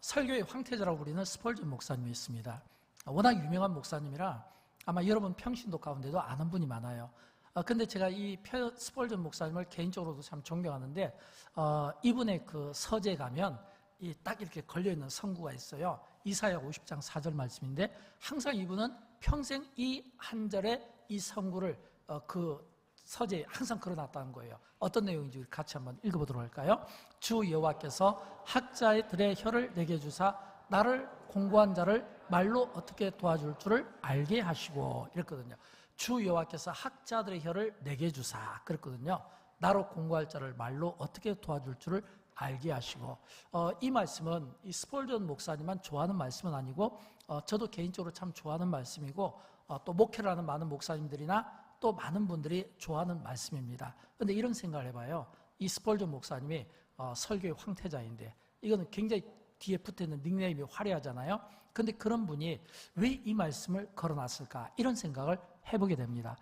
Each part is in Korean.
설교의 황태자라고 부리는 스펄전 목사님이 있습니다. 워낙 유명한 목사님이라 아마 여러분 평신도 가운데도 아는 분이 많아요. 근데 제가 이 스펄전 목사님을 개인적으로도 참 존경하는데, 이분의 그 서재 가면 딱 이렇게 걸려있는 성구가 있어요. 이사야 50장 4절 말씀인데, 항상 이분은 평생 이 한 절에 이 성구를 그 서재에 항상 걸어놨다는 거예요. 어떤 내용인지 같이 한번 읽어보도록 할까요? 주 여호와께서 학자들의 혀를 내게 주사 나를 공고한 자를 말로 어떻게 도와줄 줄을 알게 하시고, 이랬거든요. 주 여호와께서 학자들의 혀를 내게 주사 그랬거든요. 나로 공고할 자를 말로 어떻게 도와줄 줄을 알게 하시고, 이 말씀은 이 스펄전 목사님만 좋아하는 말씀은 아니고, 저도 개인적으로 참 좋아하는 말씀이고, 또 목회를 하는 많은 목사님들이나 또 많은 분들이 좋아하는 말씀입니다. 그런데 이런 생각을 해봐요. 이 스펄전 목사님이 설교의 황태자인데, 이거는 굉장히 뒤에 붙어있는 닉네임이 화려하잖아요. 그런데 그런 분이 왜 이 말씀을 걸어놨을까, 이런 생각을 해보게 됩니다.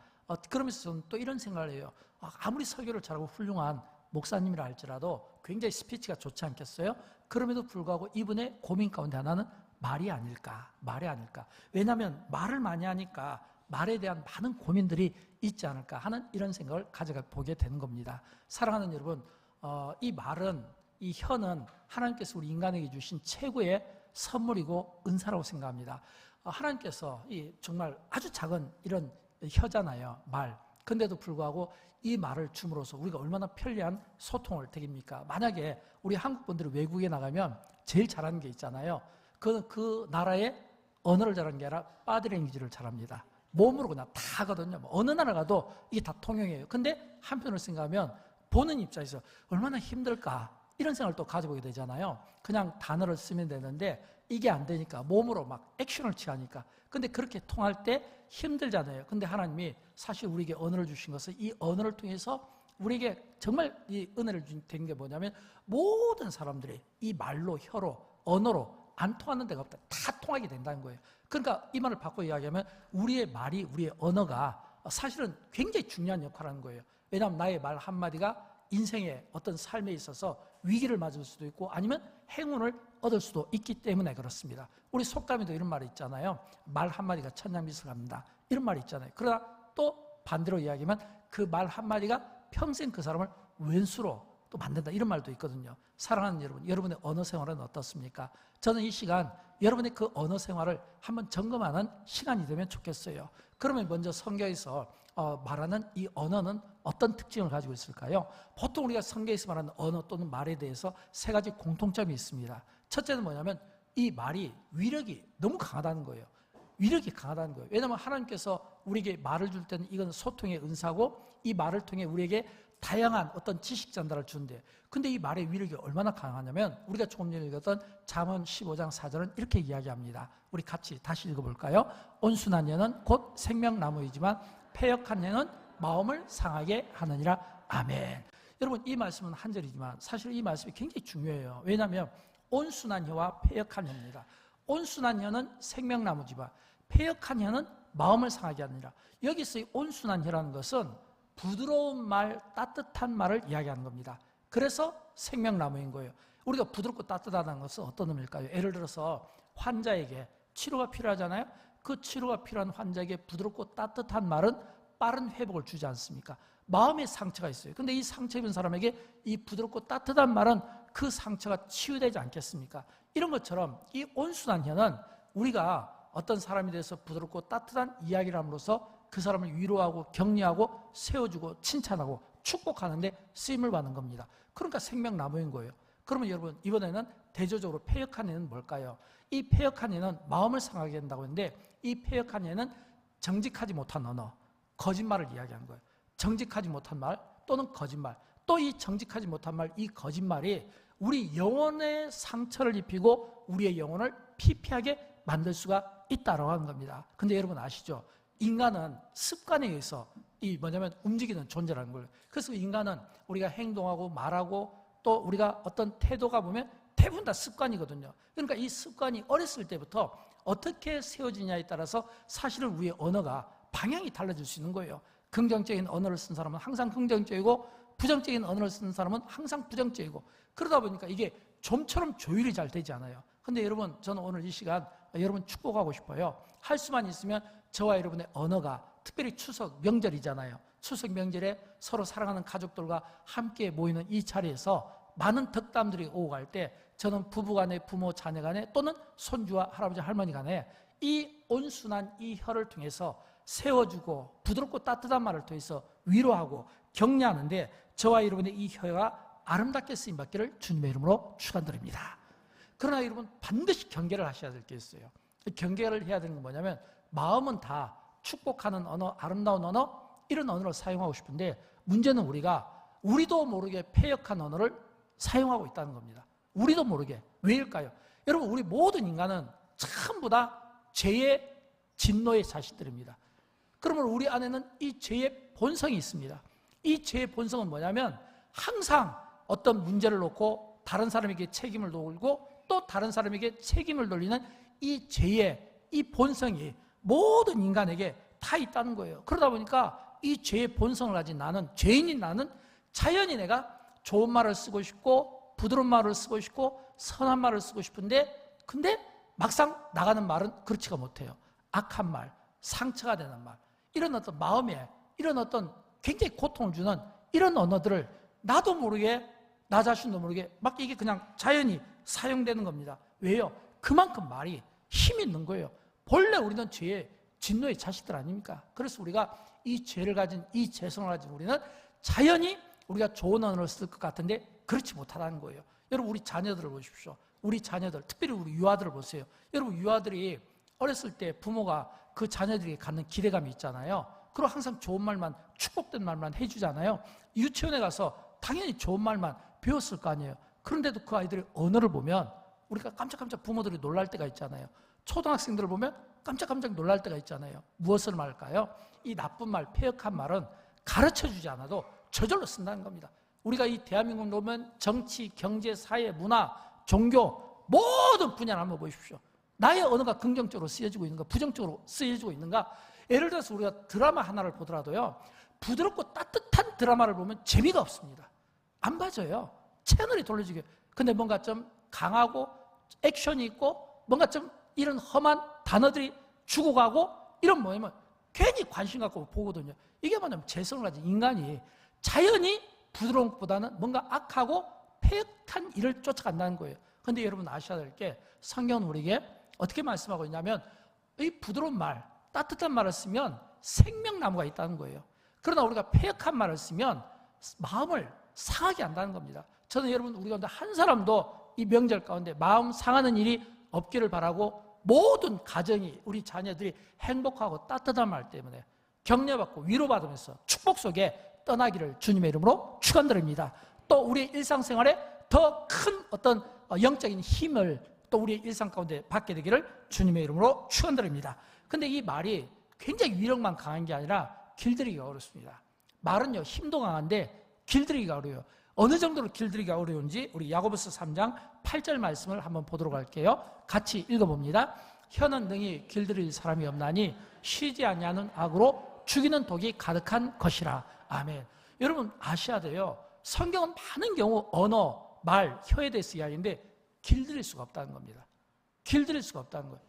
그러면서 저는 또 이런 생각을 해요. 아무리 설교를 잘하고 훌륭한 목사님이라 할지라도 굉장히 스피치가 좋지 않겠어요? 그럼에도 불구하고 이분의 고민 가운데 하나는 말이 아닐까. 왜냐하면 말을 많이 하니까 말에 대한 많은 고민들이 있지 않을까 하는 이런 생각을 가져가 보게 되는 겁니다. 사랑하는 여러분, 이 말은, 이 혀는 하나님께서 우리 인간에게 주신 최고의 선물이고 은사라고 생각합니다. 하나님께서 이 정말 아주 작은 이런 혀잖아요, 말. 근데도 불구하고 이 말을 줌으로써 우리가 얼마나 편리한 소통을 되깁니까? 만약에 우리 한국 분들이 외국에 나가면 제일 잘하는 게 있잖아요. 그 나라의 언어를 잘하는 게 아니라 바디랭귀지를 잘합니다. 몸으로 그냥 다 하거든요. 어느 나라 가도 이게 다 통용이에요. 근데 한편으로 생각하면 보는 입장에서 얼마나 힘들까, 이런 생각을 또 가져보게 되잖아요. 그냥 단어를 쓰면 되는데 이게 안 되니까 몸으로 막 액션을 취하니까. 근데 그렇게 통할 때 힘들잖아요. 근데 하나님이 사실 우리에게 언어를 주신 것은 이 언어를 통해서 우리에게 정말 이 은혜를 준 게 뭐냐면, 모든 사람들이 이 말로, 혀로, 언어로 안 통하는 데가 없다. 다 통하게 된다는 거예요. 그러니까 이 말을 바꿔 이야기하면 우리의 말이, 우리의 언어가 사실은 굉장히 중요한 역할을 하는 거예요. 왜냐하면 나의 말 한마디가 인생의 어떤 삶에 있어서 위기를 맞을 수도 있고 아니면 행운을 얻을 수도 있기 때문에 그렇습니다. 우리 속담에도 이런 말이 있잖아요. 말 한마디가 천냥빚을 갚는다, 이런 말이 있잖아요. 그러나 또 반대로 이야기하면 그 말 한마디가 평생 그 사람을 왼수로 또 만든다, 이런 말도 있거든요. 사랑하는 여러분, 여러분의 언어 생활은 어떻습니까? 저는 이 시간 여러분의 그 언어 생활을 한번 점검하는 시간이 되면 좋겠어요. 그러면 먼저 성경에서 말하는 이 언어는 어떤 특징을 가지고 있을까요? 보통 우리가 성경에서 말하는 언어 또는 말에 대해서 세 가지 공통점이 있습니다. 첫째는 뭐냐면 이 말이 위력이 너무 강하다는 거예요. 위력이 강하다는 거예요. 왜냐하면 하나님께서 우리에게 말을 줄 때는 이건 소통의 은사고, 이 말을 통해 우리에게 다양한 어떤 지식 전달을 주는데, 근데 이 말의 위력이 얼마나 강하냐면 우리가 조금 전에 읽었던 잠언 15장 4절은 이렇게 이야기합니다. 우리 같이 다시 읽어볼까요? 온순한 혀는 곧 생명나무이지만 패역한 혀는 마음을 상하게 하느니라. 아멘. 여러분, 이 말씀은 한 절이지만 사실 이 말씀이 굉장히 중요해요. 왜냐하면 온순한 혀와 패역한 혀입니다. 온순한 혀는 생명나무지만 패역한 혀는 마음을 상하게 하느니라. 여기서 이 온순한 혀라는 것은 부드러운 말, 따뜻한 말을 이야기하는 겁니다. 그래서 생명나무인 거예요. 우리가 부드럽고 따뜻하다는 것은 어떤 의미일까요? 예를 들어서 환자에게 치료가 필요하잖아요. 그 치료가 필요한 환자에게 부드럽고 따뜻한 말은 빠른 회복을 주지 않습니까? 마음에 상처가 있어요. 근데 이 상처 입은 사람에게 이 부드럽고 따뜻한 말은 그 상처가 치유되지 않겠습니까? 이런 것처럼 이 온순한 혀는 우리가 어떤 사람에 대해서 부드럽고 따뜻한 이야기를 함으로써 그 사람을 위로하고 격려하고 세워주고 칭찬하고 축복하는데 쓰임을 받는 겁니다. 그러니까 생명나무인 거예요. 그러면 여러분, 이번에는 대조적으로 패역한 애는 뭘까요? 이 패역한 애는 마음을 상하게 한다고 했는데, 이 패역한 애는 정직하지 못한 언어, 거짓말을 이야기하는 거예요. 정직하지 못한 말 또는 거짓말, 또 이 정직하지 못한 말, 이 거짓말이 우리 영혼에 상처를 입히고 우리의 영혼을 피폐하게 만들 수가 있다라고 하는 겁니다. 근데 여러분 아시죠? 인간은 습관에 의해서 움직이는 존재라는 거예요. 그래서 인간은 우리가 행동하고 말하고 또 우리가 어떤 태도가 보면 대부분 다 습관이거든요. 그러니까 이 습관이 어렸을 때부터 어떻게 세워지냐에 따라서 사실은 우리의 언어가 방향이 달라질 수 있는 거예요. 긍정적인 언어를 쓴 사람은 항상 긍정적이고 부정적인 언어를 쓰는 사람은 항상 부정적이고, 그러다 보니까 이게 좀처럼 조율이 잘 되지 않아요. 근데 여러분, 저는 오늘 이 시간 여러분 축복하고 싶어요. 할 수만 있으면 저와 여러분의 언어가, 특별히 추석 명절이잖아요. 추석 명절에 서로 사랑하는 가족들과 함께 모이는 이 자리에서 많은 덕담들이 오고 갈 때, 저는 부부간에, 부모 자녀간에, 또는 손주와 할아버지 할머니 간에 이 온순한 이 혀를 통해서 세워주고 부드럽고 따뜻한 말을 통해서 위로하고 격려하는데, 저와 여러분의 이 혀가 아름답게 쓰임받기를 주님의 이름으로 축원드립니다. 그러나 여러분, 반드시 경계를 하셔야 될 게 있어요. 경계를 해야 되는 건 뭐냐면, 마음은 다 축복하는 언어, 아름다운 언어, 이런 언어를 사용하고 싶은데, 문제는 우리도 모르게 패역한 언어를 사용하고 있다는 겁니다. 우리도 모르게. 왜일까요? 여러분, 우리 모든 인간은 전부 다 죄의 진노의 자식들입니다. 그러면 우리 안에는 이 죄의 본성이 있습니다. 이 죄의 본성은 뭐냐면, 항상 어떤 문제를 놓고 다른 사람에게 책임을 돌고 또 다른 사람에게 책임을 돌리는 이 죄의 이 본성이 모든 인간에게 다 있다는 거예요. 그러다 보니까 이 죄의 본성을 가진 나는, 죄인인 나는 자연히 내가 좋은 말을 쓰고 싶고 부드러운 말을 쓰고 싶고 선한 말을 쓰고 싶은데, 근데 막상 나가는 말은 그렇지가 못해요. 악한 말, 상처가 되는 말, 이런 어떤 마음에 이런 어떤 굉장히 고통을 주는 이런 언어들을 나도 모르게, 나 자신도 모르게 막 이게 그냥 자연히 사용되는 겁니다. 왜요? 그만큼 말이 힘이 있는 거예요. 본래 우리는 죄의 진노의 자식들 아닙니까? 그래서 우리가 이 죄를 가진, 이 죄성을 가진 우리는 자연히 우리가 좋은 언어를 쓸 것 같은데 그렇지 못하다는 거예요. 여러분, 우리 자녀들을 보십시오. 우리 자녀들, 특별히 우리 유아들을 보세요. 여러분, 유아들이 어렸을 때 부모가 그 자녀들에게 갖는 기대감이 있잖아요. 그리고 항상 좋은 말만, 축복된 말만 해주잖아요. 유치원에 가서 당연히 좋은 말만 배웠을 거 아니에요. 그런데도 그 아이들의 언어를 보면 우리가 깜짝깜짝 부모들이 놀랄 때가 있잖아요. 초등학생들을 보면 깜짝깜짝 놀랄 때가 있잖아요. 무엇을 말할까요? 이 나쁜 말, 패역한 말은 가르쳐주지 않아도 저절로 쓴다는 겁니다. 우리가 이 대한민국을 보면 정치, 경제, 사회, 문화, 종교 모든 분야를 한번 보십시오. 나의 언어가 긍정적으로 쓰여지고 있는가, 부정적으로 쓰여지고 있는가? 예를 들어서 우리가 드라마 하나를 보더라도요, 부드럽고 따뜻한 드라마를 보면 재미가 없습니다. 안 봐져요. 채널이 돌려지게. 근데 뭔가 좀 강하고 액션이 있고 뭔가 좀 이런 험한 단어들이 죽어가고 이런 뭐냐면 괜히 관심 갖고 보거든요. 이게 뭐냐면 재성을 가진 인간이 자연히 부드러운 것보다는 뭔가 악하고 패역한 일을 쫓아간다는 거예요. 그런데 여러분 아셔야 될 게, 성경은 우리에게 어떻게 말씀하고 있냐면, 이 부드러운 말, 따뜻한 말을 쓰면 생명나무가 있다는 거예요. 그러나 우리가 패역한 말을 쓰면 마음을 상하게 한다는 겁니다. 저는 여러분, 우리 가운데 한 사람도 이 명절 가운데 마음 상하는 일이 없기를 바라고, 모든 가정이, 우리 자녀들이 행복하고 따뜻한 말 때문에 격려받고 위로받으면서 축복 속에 떠나기를 주님의 이름으로 축원드립니다. 또 우리의 일상생활에 더 큰 어떤 영적인 힘을 또 우리의 일상 가운데 받게 되기를 주님의 이름으로 축원드립니다. 근데 이 말이 굉장히 위력만 강한 게 아니라 길들이기가 어렵습니다. 말은요, 힘도 강한데 길들이기가 어려워요. 어느 정도로 길들이기가 어려운지 우리 야고보서 3장 8절 말씀을 한번 보도록 할게요. 같이 읽어봅니다. 혀는 능히 길들일 사람이 없나니 쉬지 아니하는 악으로 죽이는 독이 가득한 것이라. 아멘. 여러분 아셔야 돼요. 성경은 많은 경우 언어, 말, 혀에 대해서 이야기인데 길들일 수가 없다는 겁니다. 길들일 수가 없다는 거예요.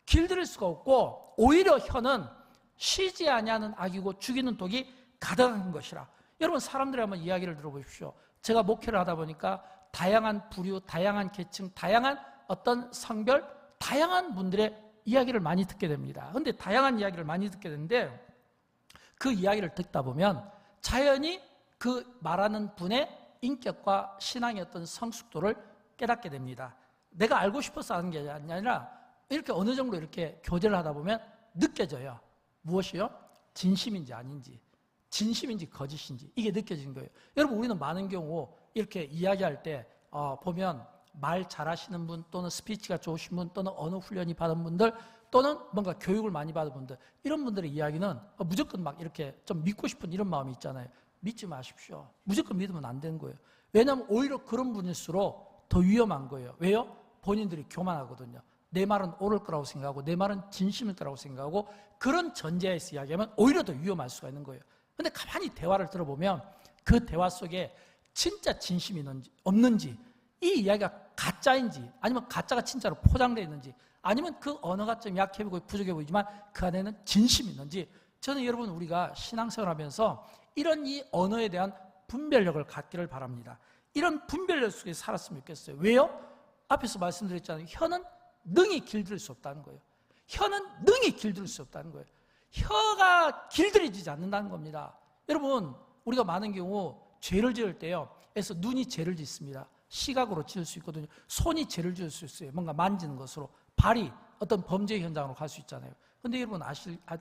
길들일 수가 없고, 오히려 혀는 쉬지 아니하는 악이고 죽이는 독이 가득한 것이라. 여러분, 사람들이 한번 이야기를 들어보십시오. 제가 목회를 하다 보니까 다양한 부류, 다양한 계층, 다양한 어떤 성별, 다양한 분들의 이야기를 많이 듣게 됩니다. 그런데 다양한 이야기를 많이 듣게 되는데, 그 이야기를 듣다 보면 자연히 그 말하는 분의 인격과 신앙의 어떤 성숙도를 깨닫게 됩니다. 내가 알고 싶어서 하는 게 아니라 이렇게 어느 정도 이렇게 교제를 하다 보면 느껴져요. 무엇이요? 진심인지 아닌지, 진심인지 거짓인지, 이게 느껴지는 거예요. 여러분, 우리는 많은 경우 이렇게 이야기할 때 보면 말 잘하시는 분, 또는 스피치가 좋으신 분, 또는 언어 훈련이 받은 분들, 또는 뭔가 교육을 많이 받은 분들, 이런 분들의 이야기는 무조건 막 이렇게 좀 믿고 싶은 이런 마음이 있잖아요. 믿지 마십시오. 무조건 믿으면 안 되는 거예요. 왜냐하면 오히려 그런 분일수록 더 위험한 거예요. 왜요? 본인들이 교만하거든요. 내 말은 옳을 거라고 생각하고 내 말은 진심일 거라고 생각하고, 그런 전제에서 이야기하면 오히려 더 위험할 수가 있는 거예요. 그런데 가만히 대화를 들어보면 그 대화 속에 진짜 진심이 없는지 이 이야기가 가짜인지, 아니면 가짜가 진짜로 포장되어 있는지, 아니면 그 언어가 좀 약해 보이고 부족해 보이지만 그 안에는 진심이 있는지, 저는 여러분 우리가 신앙생활하면서 이런 이 언어에 대한 분별력을 갖기를 바랍니다. 이런 분별력 속에 살았으면 좋겠어요. 왜요? 앞에서 말씀드렸잖아요. 혀는 능히 길들일 수 없다는 거예요. 혀는 능히 길들일 수 없다는 거예요. 혀가 길들여지지 않는다는 겁니다. 여러분, 우리가 많은 경우 죄를 지을 때요, 그래서 눈이 죄를 짓습니다. 시각으로 지을 수 있거든요. 손이 죄를 지을 수 있어요. 뭔가 만지는 것으로. 발이 어떤 범죄 현장으로 갈 수 있잖아요. 근데 여러분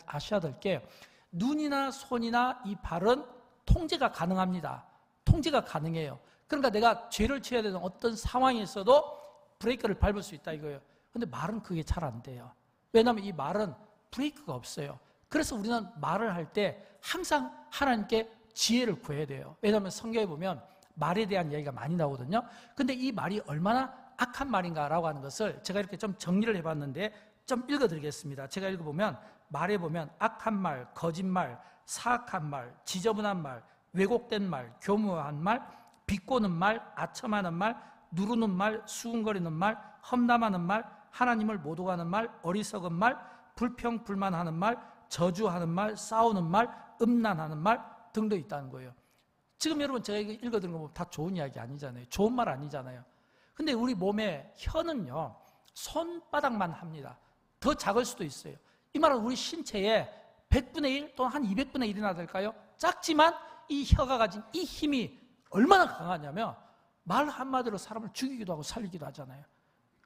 아셔야 될 게, 눈이나 손이나 이 발은 통제가 가능합니다. 통제가 가능해요. 그러니까 내가 죄를 지어야 되는 어떤 상황이 있어도 브레이크를 밟을 수 있다 이거예요. 근데 말은 그게 잘 안 돼요. 왜냐하면 이 말은 브레이크가 없어요. 그래서 우리는 말을 할 때 항상 하나님께 지혜를 구해야 돼요. 왜냐하면 성경에 보면 말에 대한 이야기가 많이 나오거든요. 근데 이 말이 얼마나 악한 말인가라고 하는 것을 제가 이렇게 좀 정리를 해봤는데 좀 읽어드리겠습니다. 제가 읽어보면, 말에 보면 악한 말, 거짓말, 사악한 말, 지저분한 말, 왜곡된 말, 교묘한 말, 비꼬는 말, 아첨하는 말, 누르는 말, 수군거리는 말, 험담하는 말, 하나님을 못 오가는 말, 어리석은 말, 불평불만하는 말, 저주하는 말, 싸우는 말, 음란하는 말 등도 있다는 거예요. 지금 여러분 제가 읽어드린 거 보면 다 좋은 이야기 아니잖아요. 좋은 말 아니잖아요. 근데 우리 몸의 혀는요, 손바닥만 합니다. 더 작을 수도 있어요. 이 말은 우리 신체의 100분의 1 또는 한 200분의 1이나 될까요? 작지만 이 혀가 가진 이 힘이 얼마나 강하냐면 말 한마디로 사람을 죽이기도 하고 살리기도 하잖아요.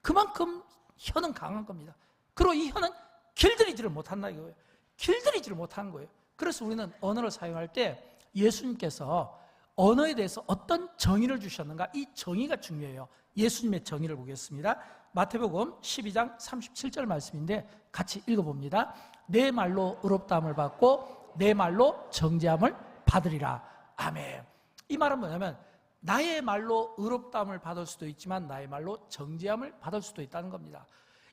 그만큼 혀는 강한 겁니다. 그리고 이 혀는 길들이지를 못한다 이거예요. 길들이지를 못하는 거예요. 그래서 우리는 언어를 사용할 때 예수님께서 언어에 대해서 어떤 정의를 주셨는가, 이 정의가 중요해요. 예수님의 정의를 보겠습니다. 마태복음 12장 37절 말씀인데 같이 읽어봅니다. 내 말로 의롭다함을 받고 내 말로 정죄함을 받으리라. 아멘. 이 말은 뭐냐면 나의 말로 의롭다함을 받을 수도 있지만 나의 말로 정죄함을 받을 수도 있다는 겁니다.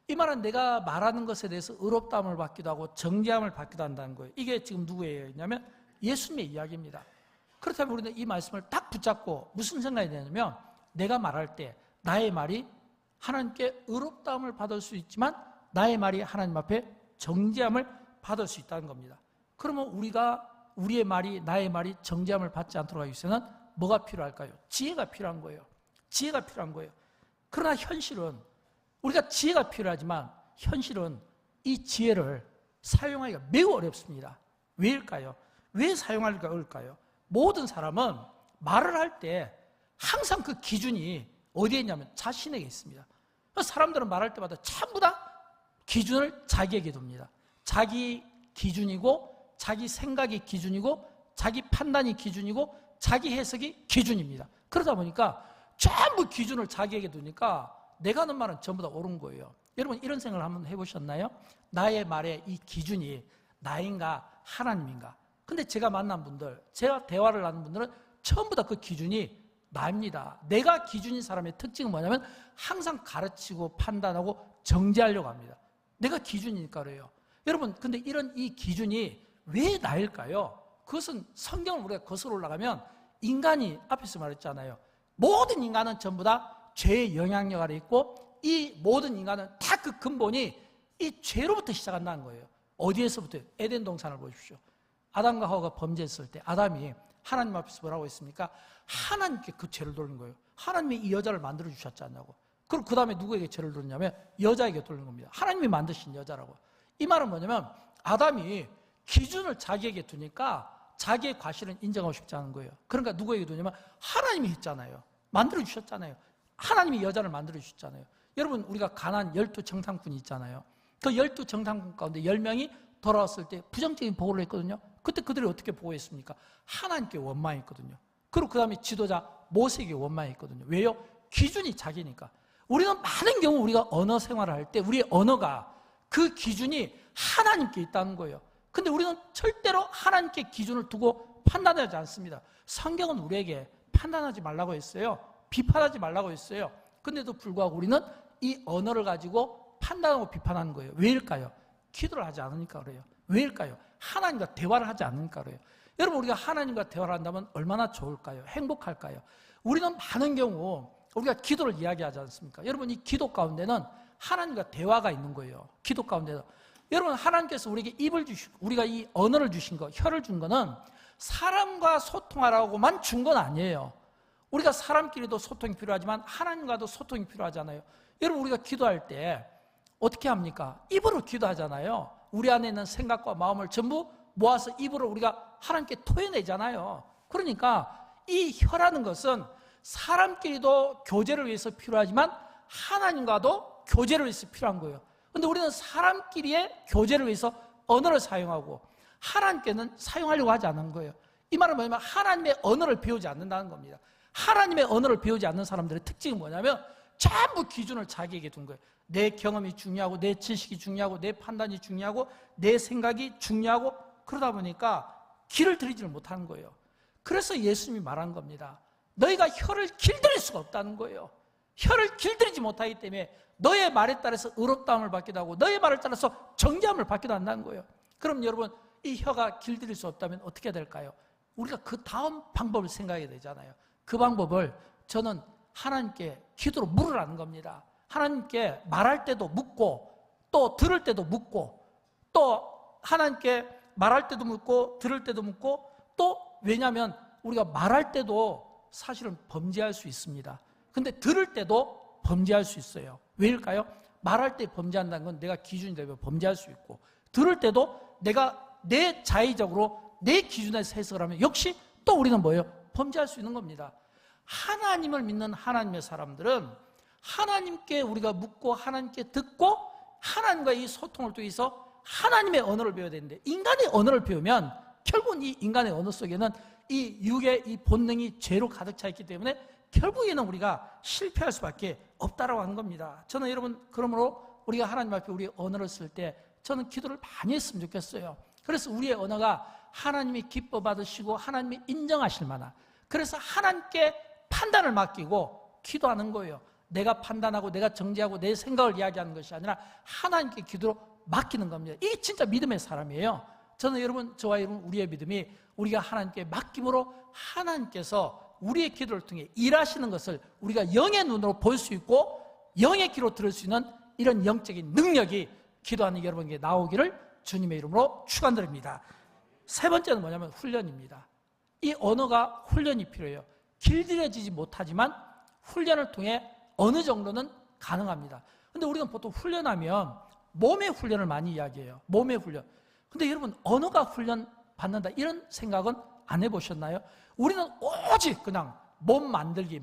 이 말은 내가 말하는 것에 대해서 의롭다함을 받기도 하고 정죄함을 받기도 한다는 거예요. 이게 지금 누구의 얘기냐면 예수님의 이야기입니다. 그렇다면 우리는 이 말씀을 딱 붙잡고 무슨 생각이 되냐면, 내가 말할 때 나의 말이 하나님께 의롭다함을 받을 수 있지만 나의 말이 하나님 앞에 정죄함을 받을 수 있다는 겁니다. 그러면 우리의 말이, 나의 말이 정죄함을 받지 않도록 하기 위해서는 뭐가 필요할까요? 지혜가 필요한 거예요. 지혜가 필요한 거예요. 그러나 현실은 우리가 지혜가 필요하지만 현실은 이 지혜를 사용하기가 매우 어렵습니다. 왜일까요? 왜 사용하기가 어려울까요? 모든 사람은 말을 할 때 항상 그 기준이 어디에 있냐면 자신에게 있습니다. 사람들은 말할 때마다 전부 다 기준을 자기에게 둡니다. 자기 기준이고 자기 생각이 기준이고 자기 판단이 기준이고 자기 해석이 기준입니다. 그러다 보니까 전부 기준을 자기에게 두니까 내가 하는 말은 전부 다 옳은 거예요. 여러분 이런 생각을 한번 해보셨나요? 나의 말의 이 기준이 나인가 하나님인가? 근데 제가 만난 분들, 제가 대화를 나눈 분들은 전부 다 그 기준이 나입니다. 내가 기준인 사람의 특징은 뭐냐면 항상 가르치고 판단하고 정죄하려고 합니다. 내가 기준이니까 그래요. 여러분 근데 이런 이 기준이 왜 나일까요? 그것은 성경을 우리가 거슬러 올라가면 인간이 앞에서 말했잖아요. 모든 인간은 전부 다 죄의 영향력 아래 있고 이 모든 인간은 다 그 근본이 이 죄로부터 시작한다는 거예요. 어디에서부터? 에덴 동산을 보십시오. 아담과 하와가 범죄했을 때 아담이 하나님 앞에서 뭐라고 했습니까? 하나님께 그 죄를 돌린 거예요. 하나님이 이 여자를 만들어 주셨지 않냐고. 그리고 그 다음에 누구에게 죄를 돌렸냐면 여자에게 돌린 겁니다. 하나님이 만드신 여자라고. 이 말은 뭐냐면 아담이 기준을 자기에게 두니까 자기의 과실은 인정하고 싶지 않은 거예요. 그러니까 누구에게 두냐면 하나님이 했잖아요. 만들어 주셨잖아요. 하나님이 여자를 만들어 주셨잖아요. 여러분 우리가 가나안 12정탐꾼이 있잖아요. 그 12정탐꾼 가운데 10명이 돌아왔을 때 부정적인 보고를 했거든요. 그때 그들이 어떻게 보고했습니까? 하나님께 원망했거든요. 그리고 그 다음에 지도자 모세에게 원망했거든요. 왜요? 기준이 자기니까. 우리는 많은 경우 우리가 언어 생활을 할 때 우리의 언어가 그 기준이 하나님께 있다는 거예요. 근데 우리는 절대로 하나님께 기준을 두고 판단하지 않습니다. 성경은 우리에게 판단하지 말라고 했어요. 비판하지 말라고 했어요. 근데도 불구하고 우리는 이 언어를 가지고 판단하고 비판하는 거예요. 왜일까요? 기도를 하지 않으니까 그래요. 왜일까요? 하나님과 대화를 하지 않으니까 그래요. 여러분 우리가 하나님과 대화를 한다면 얼마나 좋을까요? 행복할까요? 우리는 많은 경우 우리가 기도를 이야기하지 않습니까? 여러분, 이 기도 가운데는 하나님과 대화가 있는 거예요. 기도 가운데는. 여러분, 하나님께서 우리에게 입을 주시고 우리가 이 언어를 주신 거, 혀를 준 거는 사람과 소통하라고만 준 건 아니에요. 우리가 사람끼리도 소통이 필요하지만 하나님과도 소통이 필요하잖아요. 여러분, 우리가 기도할 때 어떻게 합니까? 입으로 기도하잖아요. 우리 안에 있는 생각과 마음을 전부 모아서 입으로 우리가 하나님께 토해내잖아요. 그러니까 이 혀라는 것은 사람끼리도 교제를 위해서 필요하지만 하나님과도 교제를 위해서 필요한 거예요. 그런데 우리는 사람끼리의 교제를 위해서 언어를 사용하고 하나님께는 사용하려고 하지 않는 거예요. 이 말은 뭐냐면 하나님의 언어를 배우지 않는다는 겁니다. 하나님의 언어를 배우지 않는 사람들의 특징이 뭐냐면 전부 기준을 자기에게 둔 거예요. 내 경험이 중요하고 내 지식이 중요하고 내 판단이 중요하고 내 생각이 중요하고 그러다 보니까 길을 들이지를 못하는 거예요. 그래서 예수님이 말한 겁니다. 너희가 혀를 길들일 수가 없다는 거예요. 혀를 길들이지 못하기 때문에 너의 말에 따라서 의롭다함을 받기도 하고 너의 말을 따라서 정죄함을 받기도 한다는 거예요. 그럼 여러분, 이 혀가 길들일 수 없다면 어떻게 될까요? 우리가 그 다음 방법을 생각해야 되잖아요. 그 방법을 저는 하나님께 기도로 물으라는 겁니다. 하나님께 말할 때도 묻고 또 들을 때도 묻고 또 하나님께 말할 때도 묻고 들을 때도 묻고 또 왜냐하면 우리가 말할 때도 사실은 범죄할 수 있습니다. 근데 들을 때도 범죄할 수 있어요. 왜일까요? 말할 때 범죄한다는 건 내가 기준이 되면 범죄할 수 있고 들을 때도 내가 내 자의적으로 내 기준에서 해석을 하면 역시 또 우리는 뭐예요? 범죄할 수 있는 겁니다. 하나님을 믿는 하나님의 사람들은 하나님께 우리가 묻고 하나님께 듣고 하나님과 이 소통을 통해서 하나님의 언어를 배워야 되는데 인간의 언어를 배우면 결국은 이 인간의 언어 속에는 이 육의 이 본능이 죄로 가득 차 있기 때문에 결국에는 우리가 실패할 수밖에 없다라고 하는 겁니다. 저는 여러분 그러므로 우리가 하나님 앞에 우리 언어를 쓸 때 저는 기도를 많이 했으면 좋겠어요. 그래서 우리의 언어가 하나님이 기뻐 받으시고 하나님이 인정하실 만한, 그래서 하나님께 판단을 맡기고 기도하는 거예요. 내가 판단하고 내가 정죄하고 내 생각을 이야기하는 것이 아니라 하나님께 기도로 맡기는 겁니다. 이게 진짜 믿음의 사람이에요. 저는 여러분, 저와 여러분 우리의 믿음이 우리가 하나님께 맡김으로 하나님께서 우리의 기도를 통해 일하시는 것을 우리가 영의 눈으로 볼 수 있고 영의 귀로 들을 수 있는 이런 영적인 능력이 기도하는 여러분에게 나오기를 주님의 이름으로 축원드립니다. 세 번째는 뭐냐면 훈련입니다. 이 언어가 훈련이 필요해요. 길들여지지 못하지만 훈련을 통해 어느 정도는 가능합니다. 근데 우리는 보통 훈련하면 몸의 훈련을 많이 이야기해요. 몸의 훈련. 근데 여러분, 언어가 훈련 받는다 이런 생각은 안 해보셨나요? 우리는 오직 그냥 몸 만들기.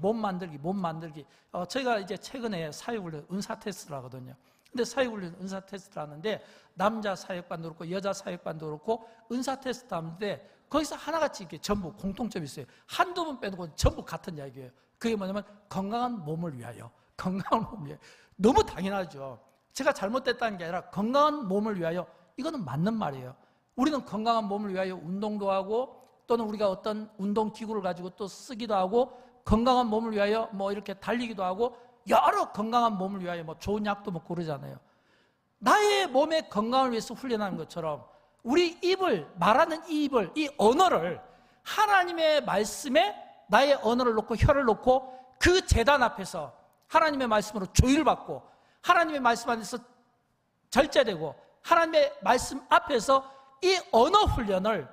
저희가 이제 최근에 사역훈련 은사 테스트를 하거든요. 근데 사역훈련 은사 테스트를 하는데 남자 사역반도 그렇고 여자 사역반도 그렇고 은사 테스트 하는데 거기서 하나같이 이렇게 전부 공통점이 있어요. 한두 분 빼놓고 전부 같은 이야기예요. 그게 뭐냐면 건강한 몸을 위하여. 건강한 몸을 위하여. 너무 당연하죠. 제가 잘못됐다는 게 아니라 건강한 몸을 위하여, 이거는 맞는 말이에요. 우리는 건강한 몸을 위하여 운동도 하고 또는 우리가 어떤 운동기구를 가지고 또 쓰기도 하고 건강한 몸을 위하여 뭐 이렇게 달리기도 하고 여러 건강한 몸을 위하여 뭐 좋은 약도 먹고 그러잖아요. 나의 몸의 건강을 위해서 훈련하는 것처럼 우리 입을, 말하는 이 입을, 이 언어를 하나님의 말씀에 나의 언어를 놓고 혀를 놓고 그 제단 앞에서 하나님의 말씀으로 조율 받고 하나님의 말씀 안에서 절제되고 하나님의 말씀 앞에서 이 언어 훈련을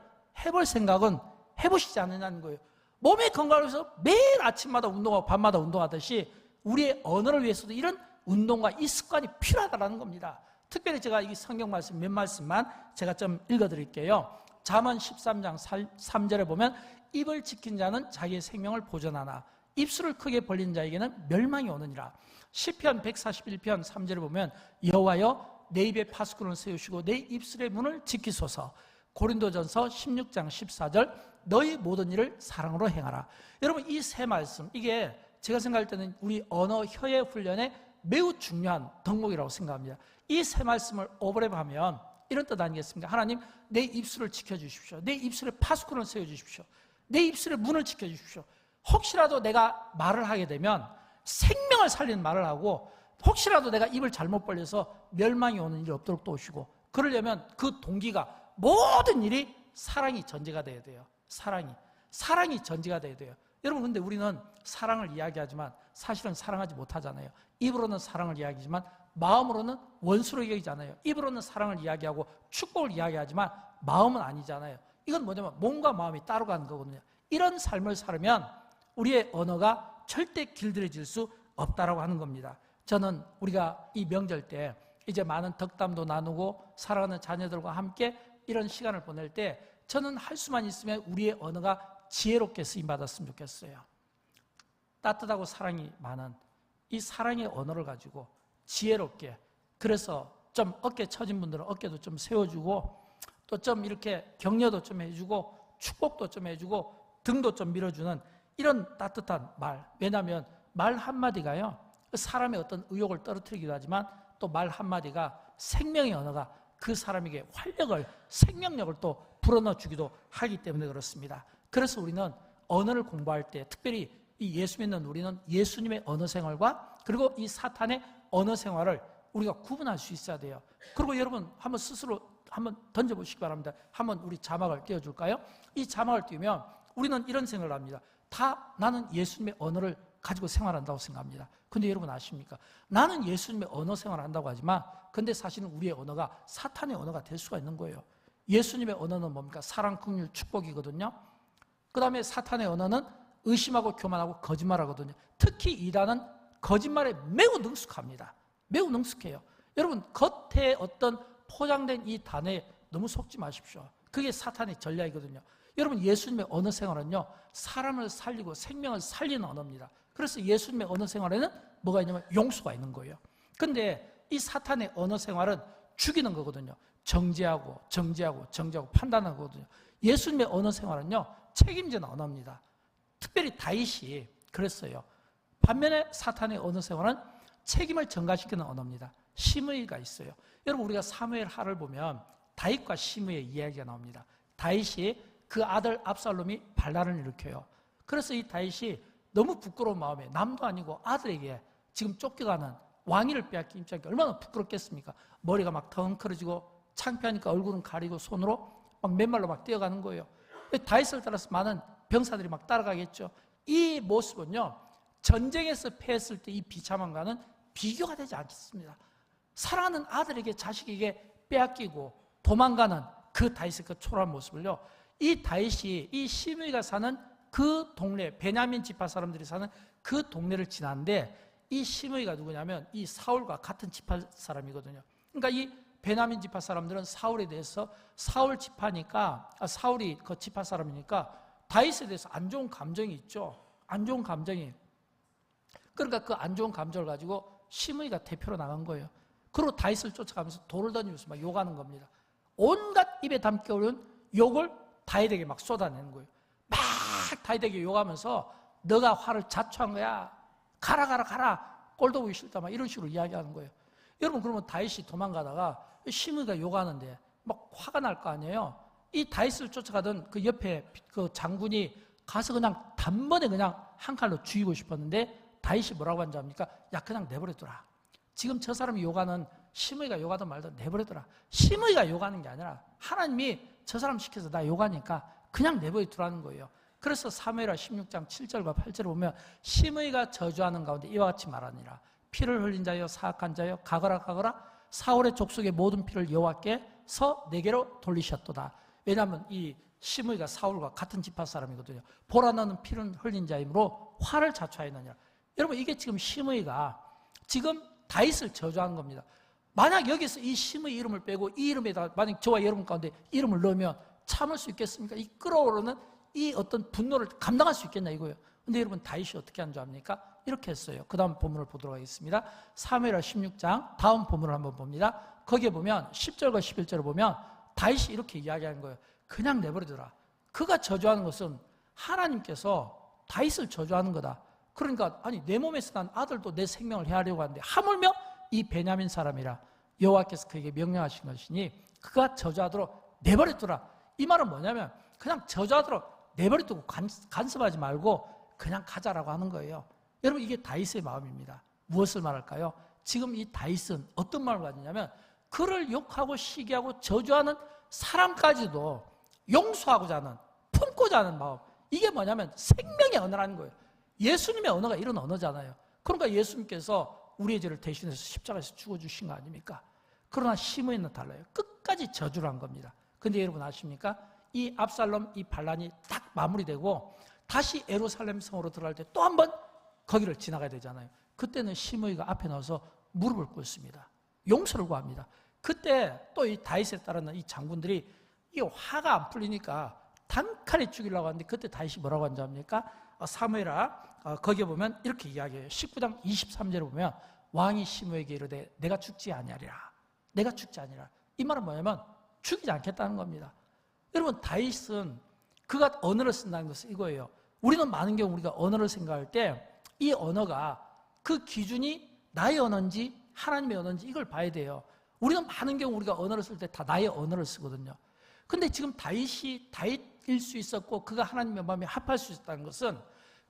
해볼 생각은 해보시지 않느냐는 거예요. 몸의 건강을 위해서 매일 아침마다 운동하고 밤마다 운동하듯이 우리의 언어를 위해서도 이런 운동과 이 습관이 필요하다는 겁니다. 특별히 제가 이 성경 말씀 몇 말씀만 제가 좀 읽어드릴게요. 잠언 13장 3절에 보면 입을 지킨 자는 자기의 생명을 보존하나 입술을 크게 벌린 자에게는 멸망이 오느니라. 시편 141편 3절에 보면 여호와여 내 입에 파수꾼을 세우시고 내 입술의 문을 지키소서. 고린도전서 16장 14절 너희 모든 일을 사랑으로 행하라. 여러분, 이 세 말씀, 이게 제가 생각할 때는 우리 언어 혀의 훈련에 매우 중요한 덕목이라고 생각합니다. 이 세 말씀을 오버랩하면 이런 뜻 아니겠습니까? 하나님, 내 입술을 지켜주십시오. 내 입술에 파수꾼을 세워주십시오. 내 입술의 문을 지켜주십시오. 혹시라도 내가 말을 하게 되면 생명을 살리는 말을 하고 혹시라도 내가 입을 잘못 벌려서 멸망이 오는 일이 없도록 도우시고, 그러려면 그 동기가 모든 일이 사랑이 전제가 돼야 돼요. 사랑이 전제가 돼야 돼요. 여러분, 근데 우리는 사랑을 이야기하지만 사실은 사랑하지 못하잖아요. 입으로는 사랑을 이야기하지만 마음으로는 원수로 여기잖아요. 입으로는 사랑을 이야기하고 축복을 이야기하지만 마음은 아니잖아요. 이건 뭐냐면 몸과 마음이 따로 가는 거거든요. 이런 삶을 살면 우리의 언어가 절대 길들여질 수 없다라고 하는 겁니다. 저는 우리가 이 명절 때 이제 많은 덕담도 나누고 사랑하는 자녀들과 함께 이런 시간을 보낼 때 저는 할 수만 있으면 우리의 언어가 지혜롭게 쓰임받았으면 좋겠어요. 따뜻하고 사랑이 많은 이 사랑의 언어를 가지고 지혜롭게, 그래서 좀 어깨 처진 분들은 어깨도 좀 세워주고 또 좀 이렇게 격려도 좀 해주고 축복도 좀 해주고 등도 좀 밀어주는 이런 따뜻한 말. 왜냐하면 말 한마디가요, 사람의 어떤 의욕을 떨어뜨리기도 하지만 또 말 한마디가 생명의 언어가 그 사람에게 활력을, 생명력을 또 불어넣어 주기도 하기 때문에 그렇습니다. 그래서 우리는 언어를 공부할 때 특별히 이 예수 믿는 우리는 예수님의 언어 생활과 그리고 이 사탄의 언어 생활을 우리가 구분할 수 있어야 돼요. 그리고 여러분 한번 스스로 한번 던져보시기 바랍니다. 한번 우리 자막을 띄워줄까요? 이 자막을 띄우면 우리는 이런 생각을 합니다. 다 나는 예수님의 언어를 가지고 생활한다고 생각합니다. 근데 여러분 아십니까? 나는 예수님의 언어 생활을 한다고 하지만 근데 사실은 우리의 언어가 사탄의 언어가 될 수가 있는 거예요. 예수님의 언어는 뭡니까? 사랑, 긍휼, 축복이거든요. 그 다음에 사탄의 언어는 의심하고 교만하고 거짓말하거든요. 특히 이단은 거짓말에 매우 능숙합니다. 매우 능숙해요. 여러분 겉에 어떤 포장된 이 단어에 너무 속지 마십시오. 그게 사탄의 전략이거든요. 여러분 예수님의 언어 생활은요, 사람을 살리고 생명을 살리는 언어입니다. 그래서 예수님의 언어 생활에는 뭐가 있냐면 용서가 있는 거예요. 근데 이 사탄의 언어 생활은 죽이는 거거든요. 정죄하고 판단하는 거거든요. 예수님의 언어 생활은요, 책임지는 언어입니다. 특별히 다윗이 그랬어요. 반면에 사탄의 언어 생활은 책임을 전가시키는 언어입니다. 시므이가 있어요. 여러분 우리가 사무엘 하를 보면 다윗과 시므이의 이야기가 나옵니다. 다윗이 그 아들 압살롬이 반란을 일으켜요. 그래서 이 다윗이 너무 부끄러운 마음에 남도 아니고 아들에게 지금 쫓겨가는 왕위를 빼앗긴 입장이니까 얼마나 부끄럽겠습니까? 머리가 막 덩크러지고 창피하니까 얼굴은 가리고 손으로 막 맨발로 막 뛰어가는 거예요. 다윗을 따라서 많은 병사들이 막 따라가겠죠. 이 모습은요, 전쟁에서 패했을 때 이 비참함과는 비교가 되지 않겠습니다. 사랑하는 아들에게, 자식에게 빼앗기고 도망가는 그 다윗의 그 초라한 모습을요, 이 다윗이 이 시므이가 사는 그 동네, 베냐민 지파 사람들이 사는 그 동네를 지나는데 이 시므이가 누구냐면 이 사울과 같은 지파 사람이거든요. 그러니까 이 베냐민 지파 사람들은 사울에 대해서 사울 지파니까, 사울이 그 지파 사람이니까 다윗에 대해서 안 좋은 감정이 있죠. 안 좋은 감정이. 그러니까 그 안 좋은 감정을 가지고 시므이가 대표로 나간 거예요. 그리고 다윗을 쫓아가면서 돌을 던지면서 막 욕하는 겁니다. 온갖 입에 담기 어려운 욕을 다윗에게 막 쏟아내는 거예요. 막 다윗에게 욕하면서 너가 화를 자초한 거야. 가라. 꼴도 보기 싫다. 막 이런 식으로 이야기하는 거예요. 여러분 그러면 다윗이 도망가다가 시므이가 욕하는데 막 화가 날 거 아니에요. 이 다윗을 쫓아가던 그 옆에 그 장군이 가서 그냥 단번에 그냥 한 칼로 죽이고 싶었는데 다윗이 뭐라고 하는지 압니까? 야 그냥 내버려둬라. 지금 저 사람이 욕하는 시므이가 욕하든 말든 내버려둬라. 시므이가 욕하는 게 아니라 하나님이 저 사람 시켜서 나 욕하니까 그냥 내버려두라는 거예요. 그래서 사무엘하 16장 7절과 8절을 보면 시므이가 저주하는 가운데 이와 같이 말하니라. 피를 흘린 자여 사악한 자여 가거라 사울의 족속의 모든 피를 여호와께서 내게로 돌리셨도다. 왜냐하면 이 시므이가 사울과 같은 지파 사람이거든요. 보라 너는 피를 흘린 자이므로 화를 자초하였느니라. 여러분 이게 지금 시므이가 지금 다윗을 저주하는 겁니다. 만약 여기서 이 시므이 이름을 빼고 이 이름에다 만약 저와 여러분 가운데 이름을 넣으면 참을 수 있겠습니까? 이 끓어오르는 이 어떤 분노를 감당할 수 있겠냐 이거예요. 근데 여러분 다윗이 어떻게 한 줄 압니까? 이렇게 했어요. 그 다음 본문을 보도록 하겠습니다. 사무엘하 16장 다음 본문을 한번 봅니다. 거기에 보면 10절과 11절을 보면 다윗이 이렇게 이야기하는 거예요. 그냥 내버려둬라. 그가 저주하는 것은 하나님께서 다윗을 저주하는 거다. 그러니까 아니 내 몸에서 난 아들도 내 생명을 해하려고 하는데 하물며 이 베냐민 사람이라 여호와께서 그에게 명령하신 것이니 그가 저주하도록 내버려두라. 이 말은 뭐냐면 그냥 저주하도록 내버려두고 간섭하지 말고 그냥 가자라고 하는 거예요. 여러분 이게 다윗의 마음입니다. 무엇을 말할까요? 지금 이 다윗은 어떤 마음을 가지냐면 그를 욕하고 시기하고 저주하는 사람까지도 용서하고자 하는, 품고자 하는 마음, 이게 뭐냐면 생명의 언어라는 거예요. 예수님의 언어가 이런 언어잖아요. 그러니까 예수님께서 우리의 죄를 대신해서 십자가에서 죽어주신 거 아닙니까? 그러나 시므이는 달라요. 끝까지 저주를 한 겁니다. 근데 여러분 아십니까? 이 압살롬, 이 반란이 딱 마무리되고 다시 예루살렘 성으로 들어갈 때 또 한 번 거기를 지나가야 되잖아요. 그때는 시므이가 앞에 나와서 무릎을 꿇습니다. 용서를 구합니다. 그때 또 이 다윗에 따르는 이 장군들이 이 화가 안 풀리니까 단칼에 죽이려고 하는데 그때 다윗이 뭐라고 한지 압니까? 사무엘아, 거기에 보면 이렇게 이야기해요. 19장 23절에 보면 왕이 시므에게 이르되 내가 죽지 아니하리라. 내가 죽지 아니라. 이 말은 뭐냐면 죽이지 않겠다는 겁니다. 여러분 다윗은 그가 언어를 쓴다는 것은 이거예요. 우리는 많은 경우 우리가 언어를 생각할 때 이 언어가 그 기준이 나의 언어인지 하나님의 언어인지 이걸 봐야 돼요. 우리는 많은 경우 우리가 언어를 쓸 때 다 나의 언어를 쓰거든요. 근데 지금 다윗이 다윗일 수 있었고 그가 하나님의 마음에 합할 수 있었다는 것은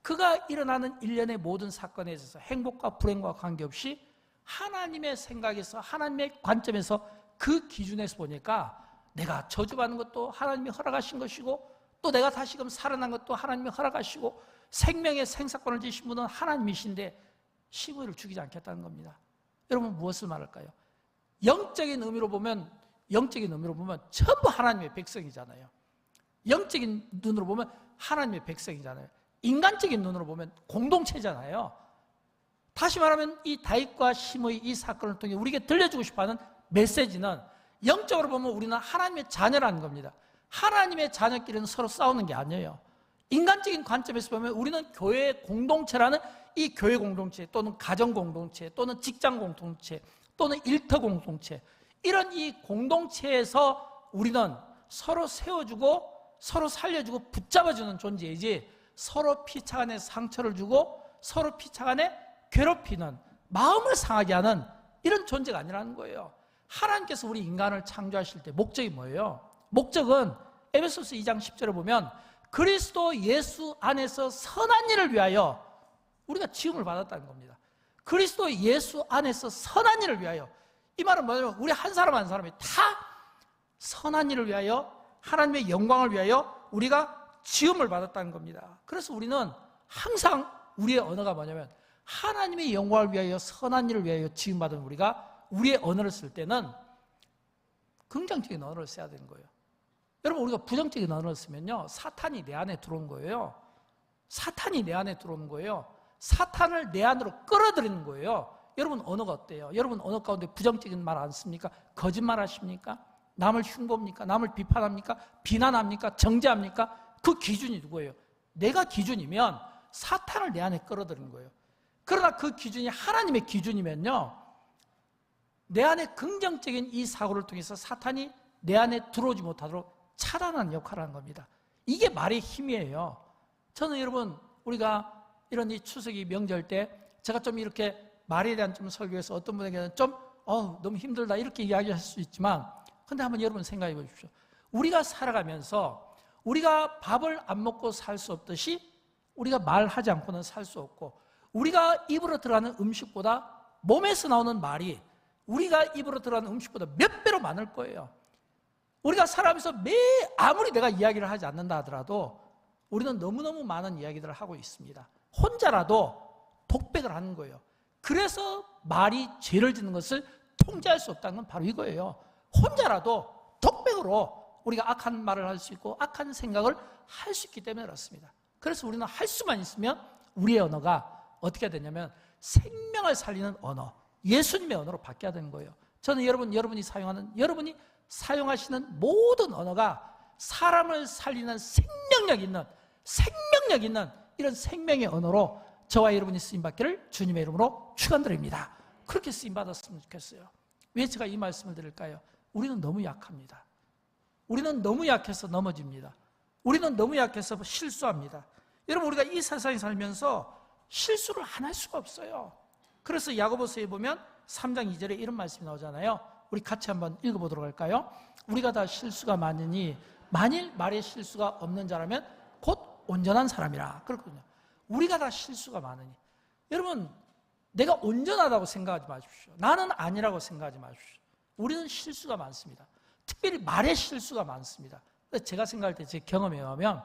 그가 일어나는 일련의 모든 사건에 있어서 행복과 불행과 관계없이 하나님의 생각에서 하나님의 관점에서 그 기준에서 보니까 내가 저주받는 것도 하나님이 허락하신 것이고 또 내가 다시금 살아난 것도 하나님이 허락하시고 생명의 생사권을 주신 분은 하나님이신데 시므이를 죽이지 않겠다는 겁니다. 여러분 무엇을 말할까요? 영적인 의미로 보면 전부 하나님의 백성이잖아요. 영적인 눈으로 보면 하나님의 백성이잖아요. 인간적인 눈으로 보면 공동체잖아요. 다시 말하면 이 다윗과 시므이 이 사건을 통해 우리에게 들려주고 싶어하는 메시지는 영적으로 보면 우리는 하나님의 자녀라는 겁니다. 하나님의 자녀끼리는 서로 싸우는 게 아니에요. 인간적인 관점에서 보면 우리는 교회 공동체라는 이 교회 공동체 또는 가정 공동체 또는 직장 공동체 또는 일터 공동체 이런 이 공동체에서 우리는 서로 세워주고 서로 살려주고 붙잡아주는 존재이지 서로 피차간에 상처를 주고 서로 피차간에 괴롭히는 마음을 상하게 하는 이런 존재가 아니라는 거예요. 하나님께서 우리 인간을 창조하실 때 목적이 뭐예요? 목적은 에베소서 2장 10절에 보면 그리스도 예수 안에서 선한 일을 위하여 우리가 지음을 받았다는 겁니다. 그리스도 예수 안에서 선한 일을 위하여. 이 말은 뭐냐면 우리 한 사람 한 사람이 다 선한 일을 위하여 하나님의 영광을 위하여 우리가 지음을 받았다는 겁니다. 그래서 우리는 항상 우리의 언어가 뭐냐면 하나님의 영광을 위하여 선한 일을 위하여 지음받은 우리가 우리의 언어를 쓸 때는 긍정적인 언어를 써야 되는 거예요. 여러분 우리가 부정적인 언어를 쓰면요 사탄이 내 안에 들어온 거예요. 사탄이 내 안에 들어오는 거예요. 사탄을 내 안으로 끌어들이는 거예요. 여러분 언어가 어때요? 여러분 언어 가운데 부정적인 말 안 씁니까? 거짓말 하십니까? 남을 흉보합니까? 남을 비판합니까? 비난합니까? 정죄합니까? 그 기준이 누구예요? 내가 기준이면 사탄을 내 안에 끌어들이는 거예요. 그러나 그 기준이 하나님의 기준이면요 내 안에 긍정적인 이 사고를 통해서 사탄이 내 안에 들어오지 못하도록 차단하는 역할을 하는 겁니다. 이게 말의 힘이에요. 저는 여러분 우리가 이런 이 추석이 명절 때 제가 좀 이렇게 말에 대한 좀 설교해서 어떤 분에게는 좀 너무 힘들다 이렇게 이야기할 수 있지만 근데 한번 여러분 생각해 보십시오. 우리가 살아가면서 우리가 밥을 안 먹고 살 수 없듯이 우리가 말하지 않고는 살 수 없고 우리가 입으로 들어가는 음식보다 몸에서 나오는 말이 우리가 입으로 들어가는 음식보다 몇 배로 많을 거예요. 우리가 살아가면서 아무리 내가 이야기를 하지 않는다 하더라도 우리는 너무너무 많은 이야기들을 하고 있습니다. 혼자라도 독백을 하는 거예요. 그래서 말이 죄를 짓는 것을 통제할 수 없다는 건 바로 이거예요. 혼자라도 독백으로 우리가 악한 말을 할 수 있고 악한 생각을 할 수 있기 때문에 그렇습니다. 그래서 우리는 할 수만 있으면 우리의 언어가 어떻게 되냐면 생명을 살리는 언어, 예수님의 언어로 바뀌어야 되는 거예요. 저는 여러분이 사용하시는 모든 언어가 사람을 살리는 생명력 있는 이런 생명의 언어로 저와 여러분이 쓰임받기를 주님의 이름으로 축원드립니다. 그렇게 쓰임받았으면 좋겠어요. 왜 제가 이 말씀을 드릴까요? 우리는 너무 약합니다. 우리는 너무 약해서 넘어집니다. 우리는 너무 약해서 실수합니다. 여러분 우리가 이 세상에 살면서 실수를 안 할 수가 없어요. 그래서 야고보서에 보면 3장 2절에 이런 말씀이 나오잖아요. 우리 같이 한번 읽어보도록 할까요? 우리가 다 실수가 많으니 만일 말에 실수가 없는 자라면 곧 온전한 사람이라. 그렇거든요. 우리가 다 실수가 많으니. 여러분 내가 온전하다고 생각하지 마십시오. 나는 아니라고 생각하지 마십시오. 우리는 실수가 많습니다. 특별히 말에 실수가 많습니다. 제가 생각할 때 제 경험에 의하면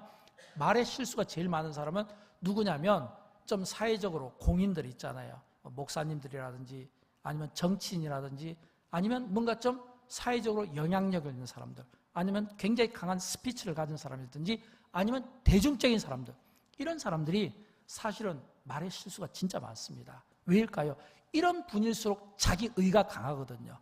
말의 실수가 제일 많은 사람은 누구냐면 좀 사회적으로 공인들 있잖아요. 목사님들이라든지 아니면 정치인이라든지 아니면 뭔가 좀 사회적으로 영향력 있는 사람들, 아니면 굉장히 강한 스피치를 가진 사람이든지 아니면 대중적인 사람들, 이런 사람들이 사실은 말의 실수가 진짜 많습니다. 왜일까요? 이런 분일수록 자기 의가 강하거든요.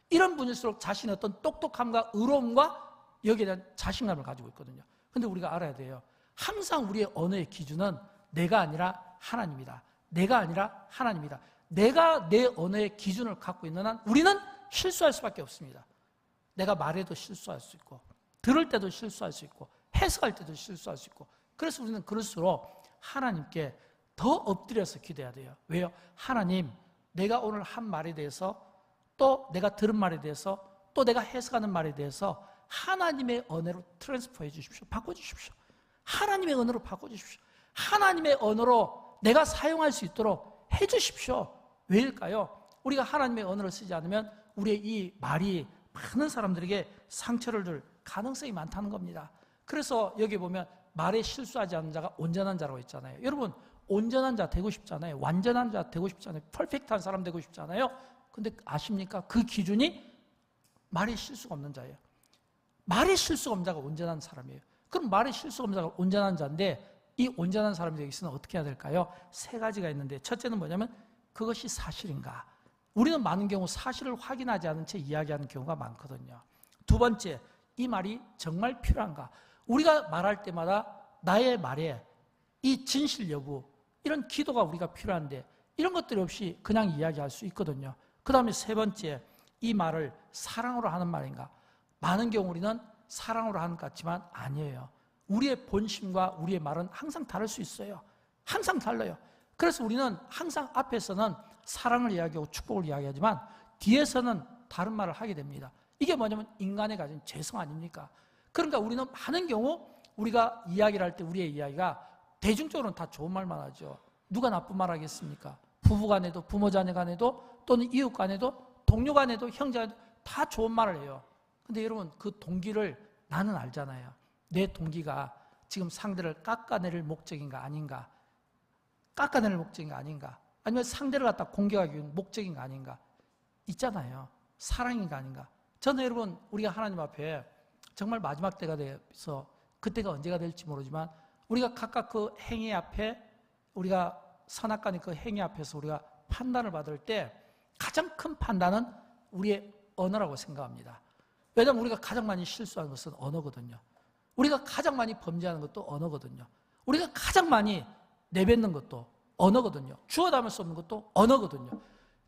이런 분일수록 자신의 어떤 똑똑함과 의로움과 여기에 대한 자신감을 가지고 있거든요. 근데 우리가 알아야 돼요. 항상 우리의 언어의 기준은 내가 아니라 하나님이다. 내가 아니라 하나님이다. 내가 내 언어의 기준을 갖고 있는 한 우리는 실수할 수밖에 없습니다. 내가 말해도 실수할 수 있고, 들을 때도 실수할 수 있고, 해석할 때도 실수할 수 있고, 그래서 우리는 그럴수록 하나님께 더 엎드려서 기도해야 돼요. 왜요? 하나님, 내가 오늘 한 말에 대해서, 또 내가 들은 말에 대해서, 또 내가 해석하는 말에 대해서 하나님의 언어로 트랜스퍼해 주십시오. 바꿔주십시오. 하나님의 언어로 바꿔주십시오. 하나님의 언어로 내가 사용할 수 있도록 해주십시오. 왜일까요? 우리가 하나님의 언어를 쓰지 않으면 우리의 이 말이 많은 사람들에게 상처를 줄 가능성이 많다는 겁니다. 그래서 여기 보면 말에 실수하지 않는 자가 온전한 자라고 있잖아요. 여러분, 온전한 자 되고 싶잖아요. 완전한 자 되고 싶잖아요. 퍼펙트한 사람 되고 싶잖아요. 근데 아십니까? 그 기준이 말에 실수가 없는 자예요. 말에 실수가 없는 자가 온전한 사람이에요. 그럼 말에 실수가 없는 자가 온전한 자인데, 이 온전한 사람이 되기 위해서는 어떻게 해야 될까요? 세 가지가 있는데, 첫째는 뭐냐면 그것이 사실인가? 우리는 많은 경우 사실을 확인하지 않은 채 이야기하는 경우가 많거든요. 두 번째, 이 말이 정말 필요한가? 우리가 말할 때마다 나의 말에 이 진실 여부, 이런 기도가 우리가 필요한데 이런 것들이 없이 그냥 이야기할 수 있거든요. 그 다음에 세 번째, 이 말을 사랑으로 하는 말인가? 많은 경우 우리는 사랑으로 하는 것 같지만 아니에요. 우리의 본심과 우리의 말은 항상 다를 수 있어요. 항상 달라요. 그래서 우리는 항상 앞에서는 사랑을 이야기하고 축복을 이야기하지만 뒤에서는 다른 말을 하게 됩니다. 이게 뭐냐면 인간의 가진 죄성 아닙니까? 그러니까 우리는 많은 경우 우리가 이야기를 할 때 우리의 이야기가 대중적으로는 다 좋은 말만 하죠. 누가 나쁜 말 하겠습니까? 부부 간에도, 부모 자녀 간에도, 또는 이웃 간에도, 동료 간에도, 형제 간에도 다 좋은 말을 해요. 근데 여러분, 그 동기를 나는 알잖아요. 내 동기가 지금 상대를 깎아내릴 목적인가 아닌가? 깎아내릴 목적인가 아닌가? 아니면 상대를 갖다 공격하기 위한 목적인가 아닌가? 있잖아요. 사랑인가 아닌가? 저는 여러분, 우리가 하나님 앞에 정말 마지막 때가 돼서 그때가 언제가 될지 모르지만 우리가 각각 그 행위 앞에, 우리가 선악간의 그 행위 앞에서 우리가 판단을 받을 때 가장 큰 판단은 우리의 언어라고 생각합니다. 왜냐하면 우리가 가장 많이 실수하는 것은 언어거든요. 우리가 가장 많이 범죄하는 것도 언어거든요. 우리가 가장 많이 내뱉는 것도 언어거든요. 주워 담을 수 없는 것도 언어거든요.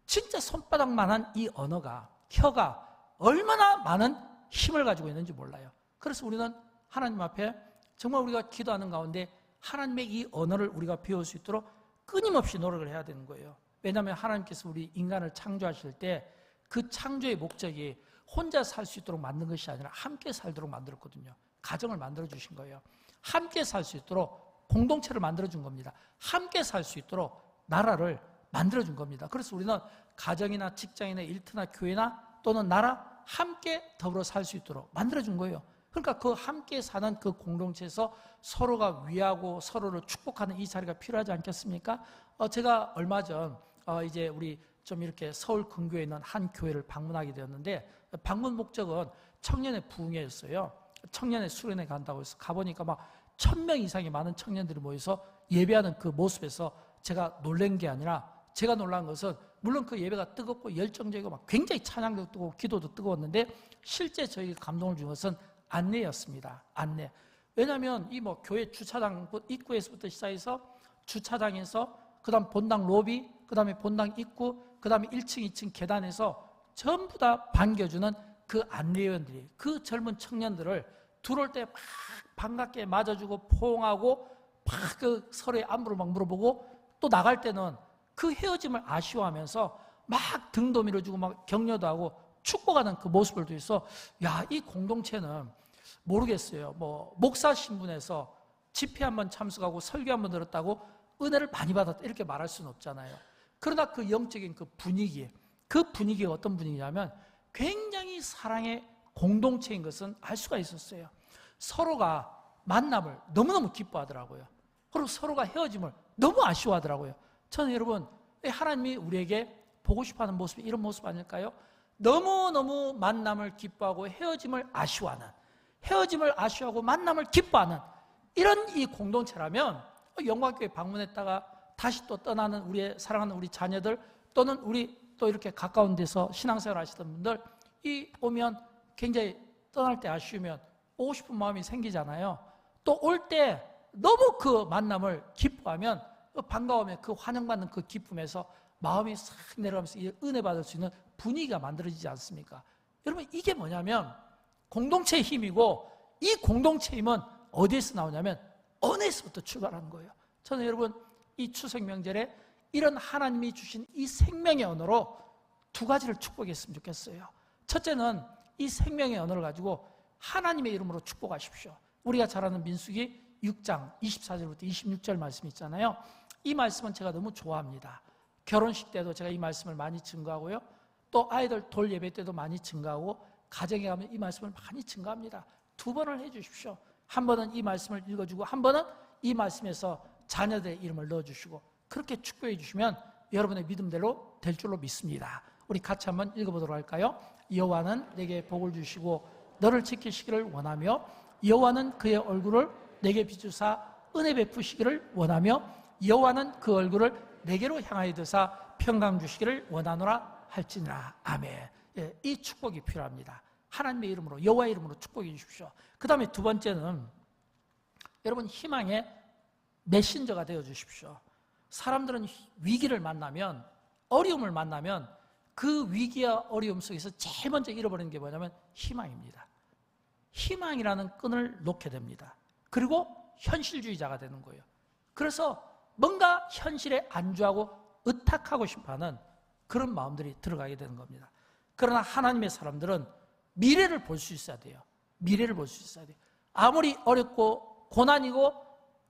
진짜 손바닥만한 이 언어가, 혀가 얼마나 많은 힘을 가지고 있는지 몰라요. 그래서 우리는 하나님 앞에 정말 우리가 기도하는 가운데 하나님의 이 언어를 우리가 배울 수 있도록 끊임없이 노력을 해야 되는 거예요. 왜냐하면 하나님께서 우리 인간을 창조하실 때 그 창조의 목적이 혼자 살 수 있도록 만든 것이 아니라 함께 살도록 만들었거든요. 가정을 만들어주신 거예요. 함께 살 수 있도록 공동체를 만들어준 겁니다. 함께 살 수 있도록 나라를 만들어준 겁니다. 그래서 우리는 가정이나 직장이나 일터나 교회나 또는 나라 함께 더불어 살 수 있도록 만들어준 거예요. 그러니까 그 함께 사는 그 공동체에서 서로가 위하고 서로를 축복하는 이 자리가 필요하지 않겠습니까? 제가 얼마 전 이제 우리 좀 이렇게 서울 근교에 있는 한 교회를 방문하게 되었는데, 방문 목적은 청년의 부흥회였어요. 청년의 수련회 간다고 해서 가보니까 막 1000명 이상의 많은 청년들이 모여서 예배하는 그 모습에서 제가 놀란 게 아니라, 제가 놀란 것은 물론 그 예배가 뜨겁고 열정적이고 막 굉장히 찬양도 뜨겁고 기도도 뜨거웠는데 실제 저희가 감동을 준 것은 안내였습니다. 안내. 왜냐하면 이 뭐 교회 주차장 입구에서부터 시작해서 주차장에서 그다음 본당 로비, 그다음에 본당 입구, 그다음에 1층, 2층 계단에서 전부 다 반겨주는 그 안내위원들이 그 젊은 청년들을 들어올 때 막 반갑게 맞아주고 포옹하고 막 그 서로의 안부를 막 물어보고, 또 나갈 때는 그 헤어짐을 아쉬워하면서 막 등도 밀어주고 막 격려도 하고 축복하는 그 모습을 통해서, 야, 이 공동체는 모르겠어요. 뭐 목사 신분에서 집회 한번 참석하고 설교 한번 들었다고 은혜를 많이 받았다 이렇게 말할 수는 없잖아요. 그러나 그 영적인 그 분위기가 어떤 분위기냐면 굉장히 사랑의 공동체인 것은 알 수가 있었어요. 서로가 만남을 너무너무 기뻐하더라고요. 그리고 서로가 헤어짐을 너무 아쉬워하더라고요. 저는 여러분, 하나님이 우리에게 보고 싶어하는 모습이 이런 모습 아닐까요? 너무너무 만남을 기뻐하고 헤어짐을 아쉬워하고 만남을 기뻐하는 이런 이 공동체라면 영광교회 방문했다가 다시 또 떠나는 우리의 사랑하는 우리 자녀들 또는 우리 또 이렇게 가까운 데서 신앙생활 하시던 분들 이 오면 굉장히 떠날 때 아쉬우면 오고 싶은 마음이 생기잖아요. 또 올 때 너무 그 만남을 기뻐하면 반가우면 그 환영받는 그 기쁨에서 마음이 싹 내려가면서 은혜 받을 수 있는 분위기가 만들어지지 않습니까? 여러분 이게 뭐냐면 공동체의 힘이고 이 공동체의 힘은 어디에서 나오냐면 언어에서부터 출발하는 거예요. 저는 여러분 이 추석 명절에 이런 하나님이 주신 이 생명의 언어로 두 가지를 축복했으면 좋겠어요. 첫째는 이 생명의 언어를 가지고 하나님의 이름으로 축복하십시오. 우리가 잘 아는 민수기 6장 24절부터 26절 말씀 있잖아요. 이 말씀은 제가 너무 좋아합니다. 결혼식 때도 제가 이 말씀을 많이 증거하고요. 또 아이들 돌 예배 때도 많이 증거하고 가정에 가면 이 말씀을 많이 증거합니다. 두 번을 해주십시오. 한 번은 이 말씀을 읽어주고 한 번은 이 말씀에서 자녀들의 이름을 넣어주시고 그렇게 축복해 주시면 여러분의 믿음대로 될 줄로 믿습니다. 우리 같이 한번 읽어보도록 할까요? 여호와는 내게 복을 주시고 너를 지키시기를 원하며 여호와는 그의 얼굴을 내게 비추사 은혜 베푸시기를 원하며 여호와는 그 얼굴을 내게로 향하여 드사 평강 주시기를 원하노라 할지니라. 아멘. 예, 이 축복이 필요합니다. 하나님의 이름으로 여호와의 이름으로 축복해 주십시오. 그 다음에 두 번째는 여러분 희망의 메신저가 되어 주십시오. 사람들은 위기를 만나면 어려움을 만나면 그 위기와 어려움 속에서 제일 먼저 잃어버리는 게 뭐냐면 희망입니다. 희망이라는 끈을 놓게 됩니다. 그리고 현실주의자가 되는 거예요. 그래서 뭔가 현실에 안주하고 의탁하고 싶어하는 그런 마음들이 들어가게 되는 겁니다. 그러나 하나님의 사람들은 미래를 볼 수 있어야 돼요. 미래를 볼 수 있어야 돼요. 아무리 어렵고 고난이고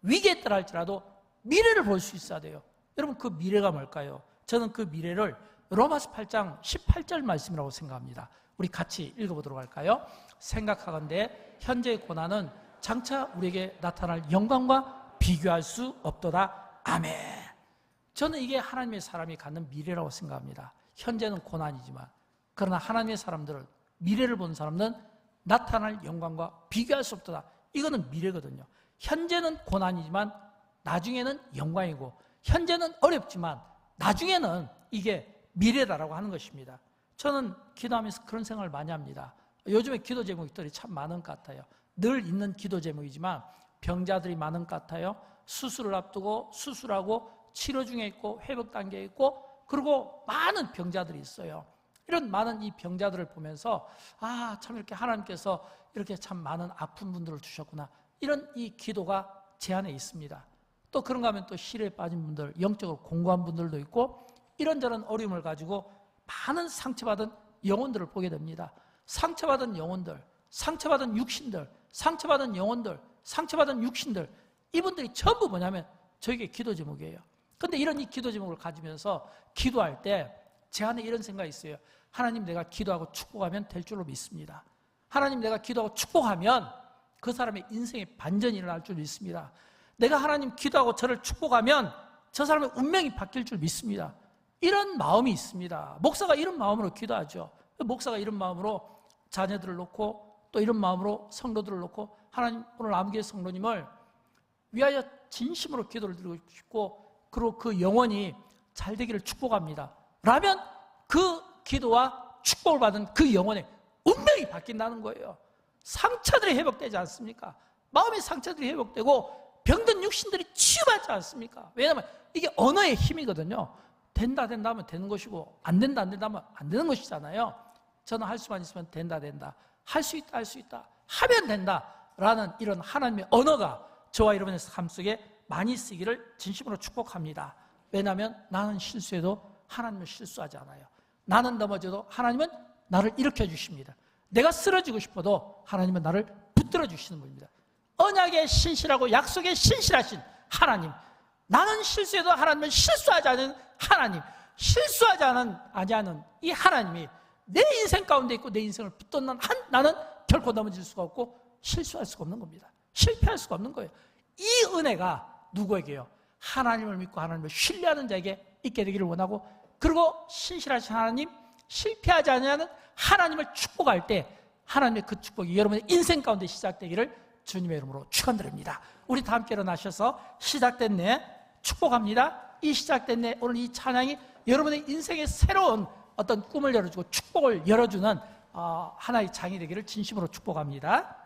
위기에 따라 할지라도 미래를 볼 수 있어야 돼요. 여러분 그 미래가 뭘까요? 저는 그 미래를 로마서 8장 18절 말씀이라고 생각합니다. 우리 같이 읽어보도록 할까요? 생각하건대 현재의 고난은 장차 우리에게 나타날 영광과 비교할 수 없도다. 아멘. 저는 이게 하나님의 사람이 갖는 미래라고 생각합니다. 현재는 고난이지만 그러나 하나님의 사람들은 미래를 보는 사람은 나타날 영광과 비교할 수 없도다. 이거는 미래거든요. 현재는 고난이지만 나중에는 영광이고 현재는 어렵지만 나중에는 이게 미래다라고 하는 것입니다. 저는 기도하면서 그런 생각을 많이 합니다. 요즘에 기도 제목들이 참 많은 것 같아요. 늘 있는 기도 제목이지만 병자들이 많은 것 같아요. 수술을 앞두고 수술하고 치료 중에 있고 회복 단계에 있고 그리고 많은 병자들이 있어요. 이런 많은 이 병자들을 보면서 참 이렇게 하나님께서 이렇게 참 많은 아픈 분들을 주셨구나. 이런 이 기도가 제 안에 있습니다. 또 그런가 하면 또 시련에 빠진 분들, 영적으로 공고한 분들도 있고 이런저런 어려움을 가지고 많은 상처받은 영혼들을 보게 됩니다. 상처받은 영혼들, 상처받은 육신들, 상처받은 영혼들, 상처받은 육신들 이분들이 전부 뭐냐면 저에게 기도 제목이에요. 그런데 이런 이 기도 제목을 가지면서 기도할 때 제 안에 이런 생각이 있어요. 하나님 내가 기도하고 축복하면 될 줄로 믿습니다. 하나님 내가 기도하고 축복하면 그 사람의 인생의 반전이 일어날 줄 믿습니다. 내가 하나님 기도하고 저를 축복하면 저 사람의 운명이 바뀔 줄 믿습니다. 이런 마음이 있습니다. 목사가 이런 마음으로 기도하죠. 목사가 이런 마음으로 자녀들을 놓고 또 이런 마음으로 성도들을 놓고 하나님 오늘 암교회 성도님을 위하여 진심으로 기도를 드리고 싶고 그리고 그 영혼이 잘 되기를 축복합니다. 라면 그 기도와 축복을 받은 그 영혼의 운명이 바뀐다는 거예요. 상처들이 회복되지 않습니까? 마음의 상처들이 회복되고 병든 육신들이 치유받지 않습니까? 왜냐하면 이게 언어의 힘이거든요. 된다 하면 되는 것이고 안 된다 하면 안 되는 것이잖아요. 저는 할 수만 있으면 된다 할 수 있다 하면 된다라는 이런 하나님의 언어가 저와 여러분의 삶 속에 많이 쓰기를 진심으로 축복합니다. 왜냐하면 나는 실수해도 하나님은 실수하지 않아요. 나는 넘어져도 하나님은 나를 일으켜 주십니다. 내가 쓰러지고 싶어도 하나님은 나를 붙들어 주시는 분입니다. 언약에 신실하고 약속에 신실하신 하나님, 나는 실수해도 하나님은 실수하지 않은 하나님, 실수하지 아니하는 이 하나님이 내 인생 가운데 있고 내 인생을 붙들는 나는 결코 넘어질 수가 없고 실수할 수가 없는 겁니다. 실패할 수가 없는 거예요. 이 은혜가 누구에게요? 하나님을 믿고 하나님을 신뢰하는 자에게 있게 되기를 원하고, 그리고 신실하신 하나님, 실패하지 않는 하나님을 축복할 때 하나님의 그 축복이 여러분의 인생 가운데 시작되기를 주님의 이름으로 축원드립니다. 우리 다 함께 일어나셔서 시작된 내 축복합니다. 이 시작된 내 오늘 이 찬양이 여러분의 인생의 새로운 어떤 꿈을 열어주고 축복을 열어주는 하나의 장이 되기를 진심으로 축복합니다.